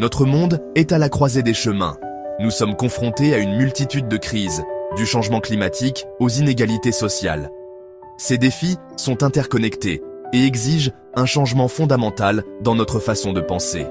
Notre monde est à la croisée des chemins. Nous sommes confrontés à une multitude de crises, du changement climatique aux inégalités sociales. Ces défis sont interconnectés et exigent un changement fondamental dans notre façon de penser.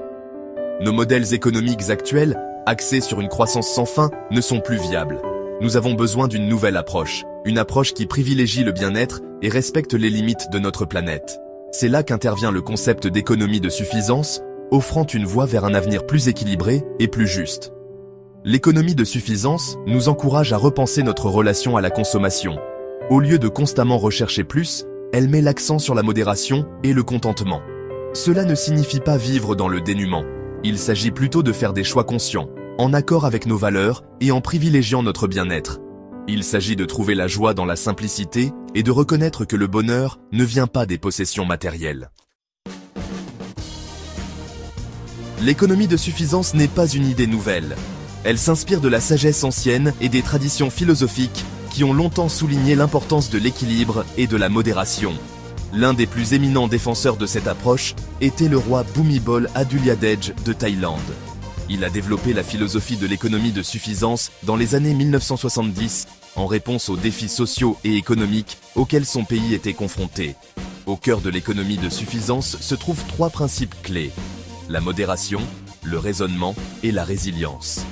Nos modèles économiques actuels, axés sur une croissance sans fin, ne sont plus viables. Nous avons besoin d'une nouvelle approche, une approche qui privilégie le bien-être et respecte les limites de notre planète. C'est là qu'intervient le concept d'économie de suffisance, offrant une voie vers un avenir plus équilibré et plus juste. L'économie de suffisance nous encourage à repenser notre relation à la consommation. Au lieu de constamment rechercher plus, elle met l'accent sur la modération et le contentement. Cela ne signifie pas vivre dans le dénuement. Il s'agit plutôt de faire des choix conscients, en accord avec nos valeurs et en privilégiant notre bien-être. Il s'agit de trouver la joie dans la simplicité et de reconnaître que le bonheur ne vient pas des possessions matérielles. L'économie de suffisance n'est pas une idée nouvelle. Elle s'inspire de la sagesse ancienne et des traditions philosophiques qui ont longtemps souligné l'importance de l'équilibre et de la modération. L'un des plus éminents défenseurs de cette approche était le roi Bhumibol Adulyadej de Thaïlande. Il a développé la philosophie de l'économie de suffisance dans les années 1970 en réponse aux défis sociaux et économiques auxquels son pays était confronté. Au cœur de l'économie de suffisance se trouvent trois principes clés: la modération, le raisonnement et la résilience.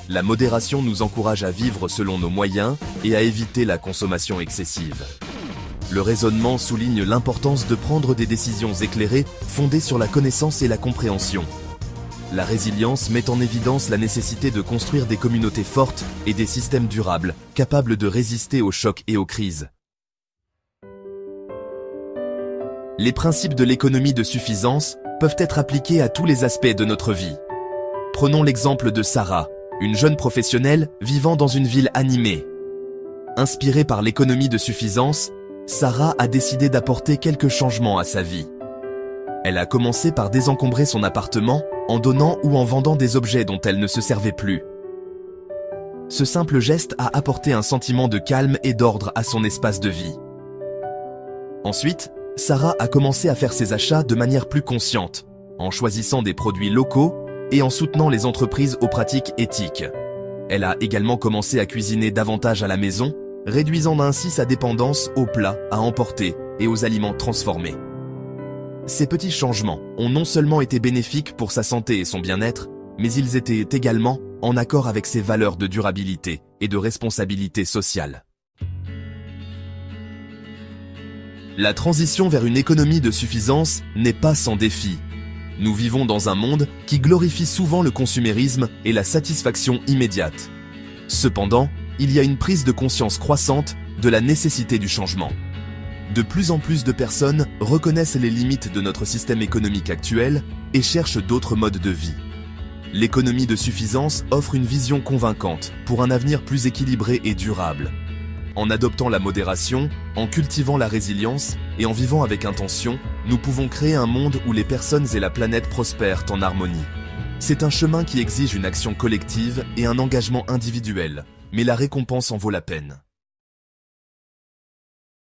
La modération nous encourage à vivre selon nos moyens et à éviter la consommation excessive. Le raisonnement souligne l'importance de prendre des décisions éclairées fondées sur la connaissance et la compréhension. La résilience met en évidence la nécessité de construire des communautés fortes et des systèmes durables, capables de résister aux chocs et aux crises. Les principes de l'économie de suffisance peuvent être appliqués à tous les aspects de notre vie. Prenons l'exemple de Sarah, une jeune professionnelle vivant dans une ville animée. Inspirée par l'économie de suffisance, Sarah a décidé d'apporter quelques changements à sa vie. Elle a commencé par désencombrer son appartement en donnant ou en vendant des objets dont elle ne se servait plus. Ce simple geste a apporté un sentiment de calme et d'ordre à son espace de vie. Ensuite, Sarah a commencé à faire ses achats de manière plus consciente, en choisissant des produits locaux et en soutenant les entreprises aux pratiques éthiques. Elle a également commencé à cuisiner davantage à la maison, réduisant ainsi sa dépendance aux plats à emporter et aux aliments transformés. Ces petits changements ont non seulement été bénéfiques pour sa santé et son bien-être, mais ils étaient également en accord avec ses valeurs de durabilité et de responsabilité sociale. La transition vers une économie de suffisance n'est pas sans défi. Nous vivons dans un monde qui glorifie souvent le consumérisme et la satisfaction immédiate. Cependant, il y a une prise de conscience croissante de la nécessité du changement. De plus en plus de personnes reconnaissent les limites de notre système économique actuel et cherchent d'autres modes de vie. L'économie de suffisance offre une vision convaincante pour un avenir plus équilibré et durable. En adoptant la modération, en cultivant la résilience et en vivant avec intention, nous pouvons créer un monde où les personnes et la planète prospèrent en harmonie. C'est un chemin qui exige une action collective et un engagement individuel, mais la récompense en vaut la peine.